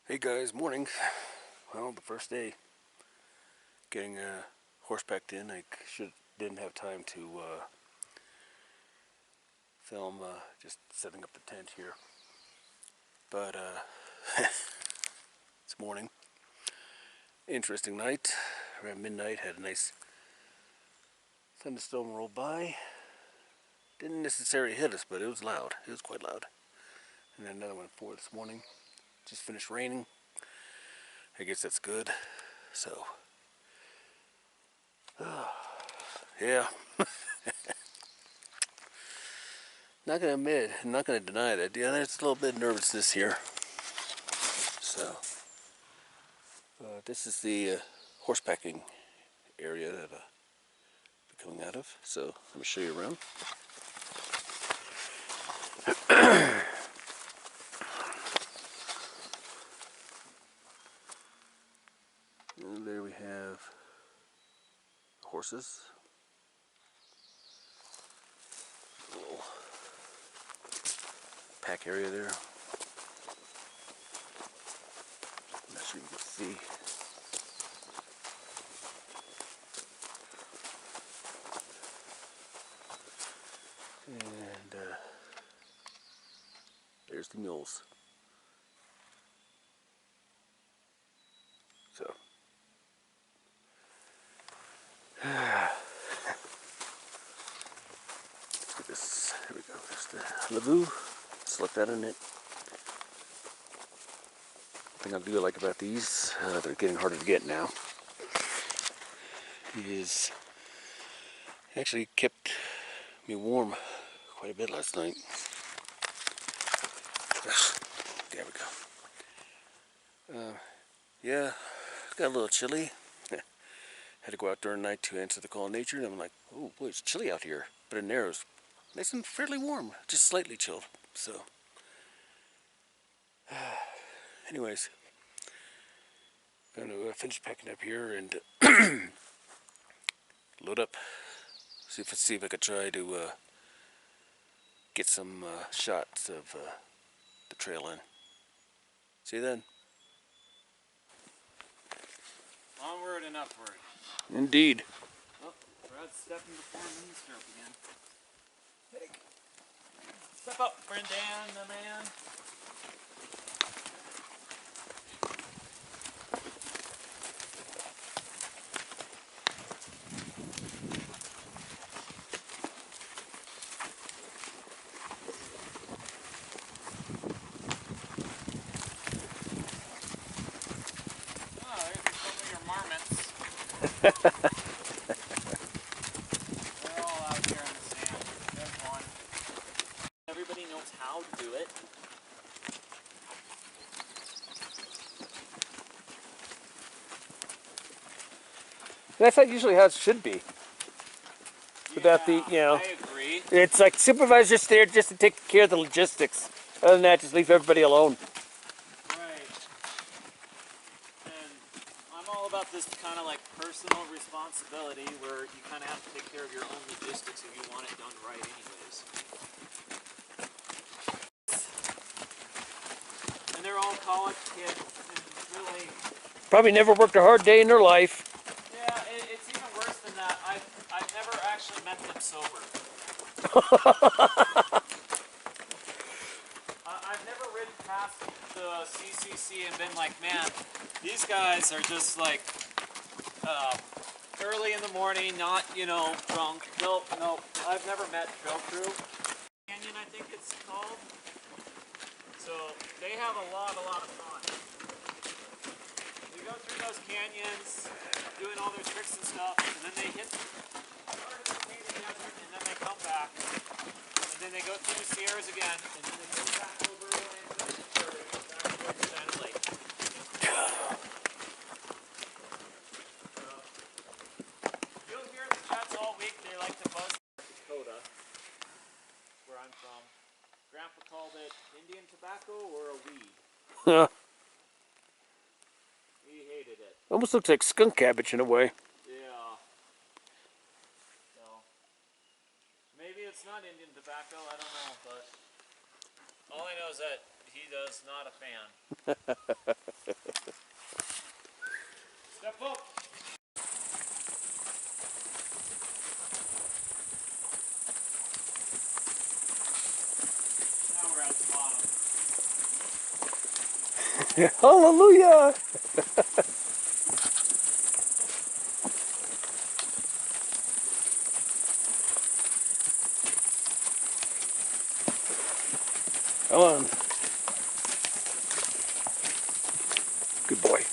Hey guys, morning. Well, the first day getting horsebacked in. I didn't have time to film just setting up the tent here. But it's morning. Interesting night. Around midnight, had a nice thunderstorm roll by. Didn't necessarily hit us, but it was loud. It was quite loud. And then another one at 4 this morning. Just finished raining. I guess that's good. So, yeah. Not gonna admit, I'm not gonna deny that. Yeah, there's a little bit of nervousness here. So, this is the horsepacking area that I'm coming out of. So, let me show you around. And there we have the horses. Little pack area there. I'm not sure you can see. And there's the mules. So, let's get this. Here we go. There's the lavoo. Select that in it. The thing I do like about these, they're getting harder to get now, is it actually kept me warm quite a bit last night. There we go. Yeah, it got a little chilly. Had to go out during the night to answer the call of nature, and I'm like, oh boy, it's chilly out here. But in there it was nice and fairly warm, just slightly chilled. So, anyways, going to finish packing up here and load up. See if I could try to get some shots of the trail in. See you then. Onward and upward. Indeed. Oh, Trout's stepping before him in the stirrup again. Step up, Brendan, the man. Oh, there's some of your marmots. They're all out here in the sand. There's one. Everybody knows how to do it. That's not usually how it should be. Without the, I agree. it's like supervisor's there just to take care of the logistics. Other than that, just leave everybody alone. Right. And I'm all about this kind of like personal responsibility where you kind of have to take care of your own logistics if you want it done right anyways. And they're all college kids and really... Probably never worked a hard day in their life. Yeah, it's even worse than that. I've never actually met them sober. I've never ridden past the CCC and been like, man, these guys are just like early in the morning, not, drunk. Nope. I've never met Trail Crew. Canyon, I think it's called. So they have a lot of fun. They go through those canyons, doing all their tricks and stuff, and then they hit part of the Canadian desert, and then they come back, and then they go through the Sierras again, and then they go back over and back towards Santa Lake. You'll hear the chats all week. They like to buzz Dakota, where I'm from. Grandpa called it Indian tobacco or a weed. He hated it. Almost looks like skunk cabbage in a way. Yeah. So, maybe it's not Indian tobacco, I don't know, but all I know is that he He does not a fan. Step up. Now we're at the bottom. Hallelujah! Come on. Good boy.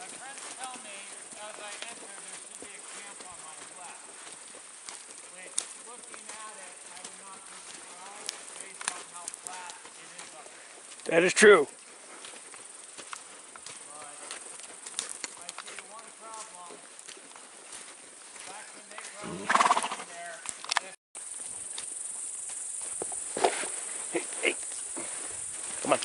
My friends tell me as I enter there should be a camp on my left. Which, looking at it, I would not be surprised based on how flat it is up there. That is true. But I see one problem. Back when they probably got in there, this Hey, hey. Come on.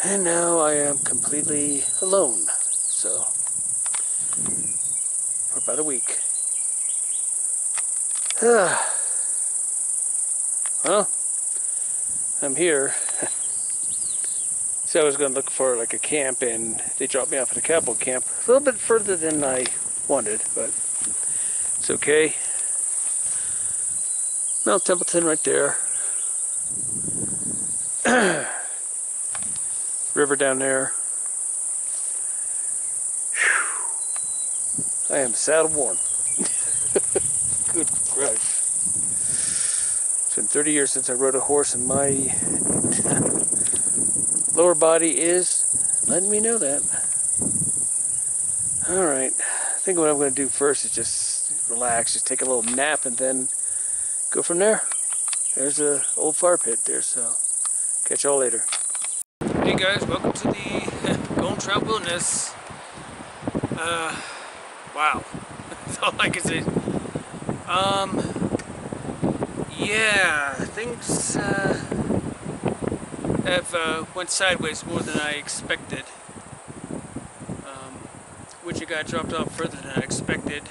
And now I am completely alone. So, for about a week. Well, I'm here. So I was going to look for like a camp, and they dropped me off at a cowboy camp. A little bit further than I wanted, but it's okay. Mount Templeton right there. River down there. Whew. I am saddle worn. Good Christ. It's been 30 years since I rode a horse, and my lower body is letting me know that. Alright, I think what I'm going to do first is just relax, just take a little nap, and then go from there. There's an old fire pit there, so Catch y'all later. Hey guys, welcome to the Golden Trout Wilderness. Wow. That's all I can say. Yeah, things have went sideways more than I expected. Which it got dropped off further than I expected.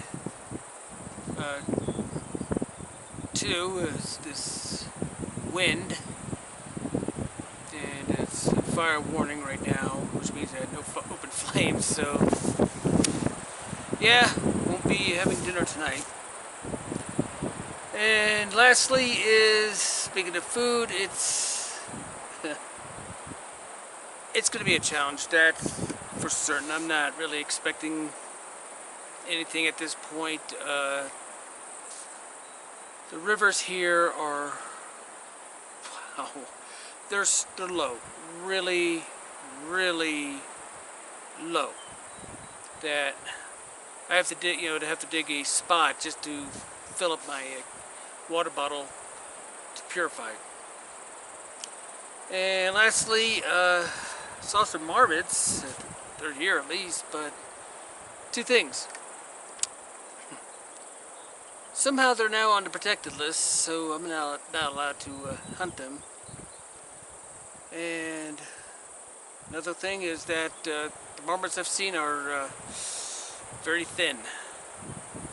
Two is this wind, and it's a fire warning right now, which means I had no open flames, so yeah, won't be having dinner tonight. And lastly is, speaking of food, it's going to be a challenge, that's for certain. I'm not really expecting anything at this point. The rivers here are, wow, they're low, really, really low. That I have to dig, a spot just to fill up my water bottle to purify it. And lastly, saw some marmots, they're here at least, but two things. Somehow they're now on the protected list, so I'm not allowed to hunt them. And another thing is that the marmots I've seen are very thin.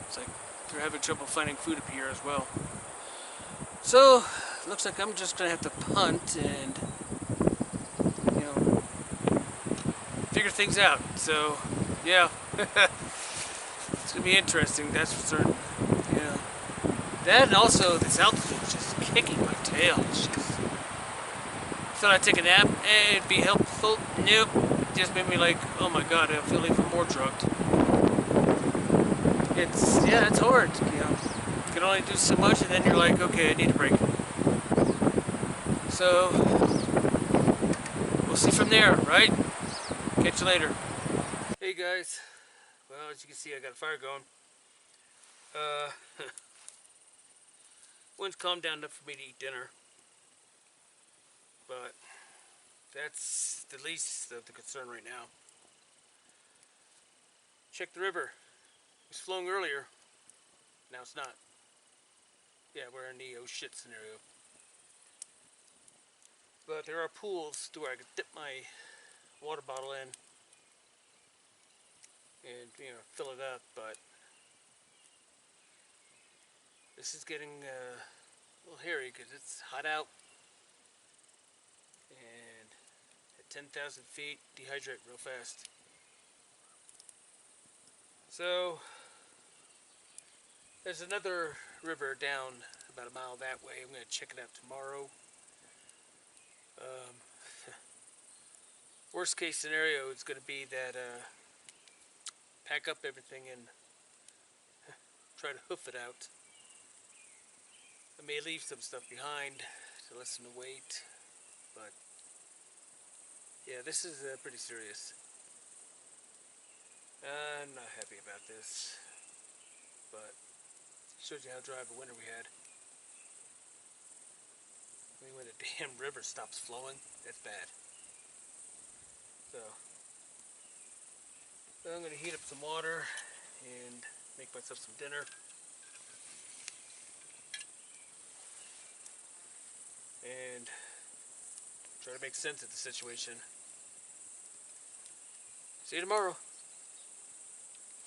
It's like they're having trouble finding food up here as well. So, looks like I'm just going to have to punt and, figure things out. So, yeah. It's going to be interesting, that's for certain. Yeah. That and also this altitude is just kicking my tail. It's just, thought I'd take a nap and it'd be helpful. Nope. Just made me like, oh my god, I feel even more drugged. It's hard. You can only do so much and then you're like, okay, I need a break. So, we'll see from there, right? Catch you later. Hey guys. Well, as you can see, I got a fire going. Wind's calmed down enough for me to eat dinner. But that's the least of the concern right now. Check the river. It was flowing earlier. Now it's not. Yeah, we're in the oh shit scenario. But there are pools to where I could dip my water bottle in and, fill it up. But this is getting a little hairy because it's hot out. And at 10,000 feet, dehydrate real fast. So, there's another river down about a mile that way. I'm going to check it out tomorrow. Worst case scenario is going to be that pack up everything and try to hoof it out. I may leave some stuff behind to lessen the weight, but yeah, this is pretty serious. I'm not happy about this, but it shows you how dry of a winter we had. I mean, when the damn river stops flowing, that's bad. So I'm going to heat up some water and make myself some dinner. And try to make sense of the situation. See you tomorrow.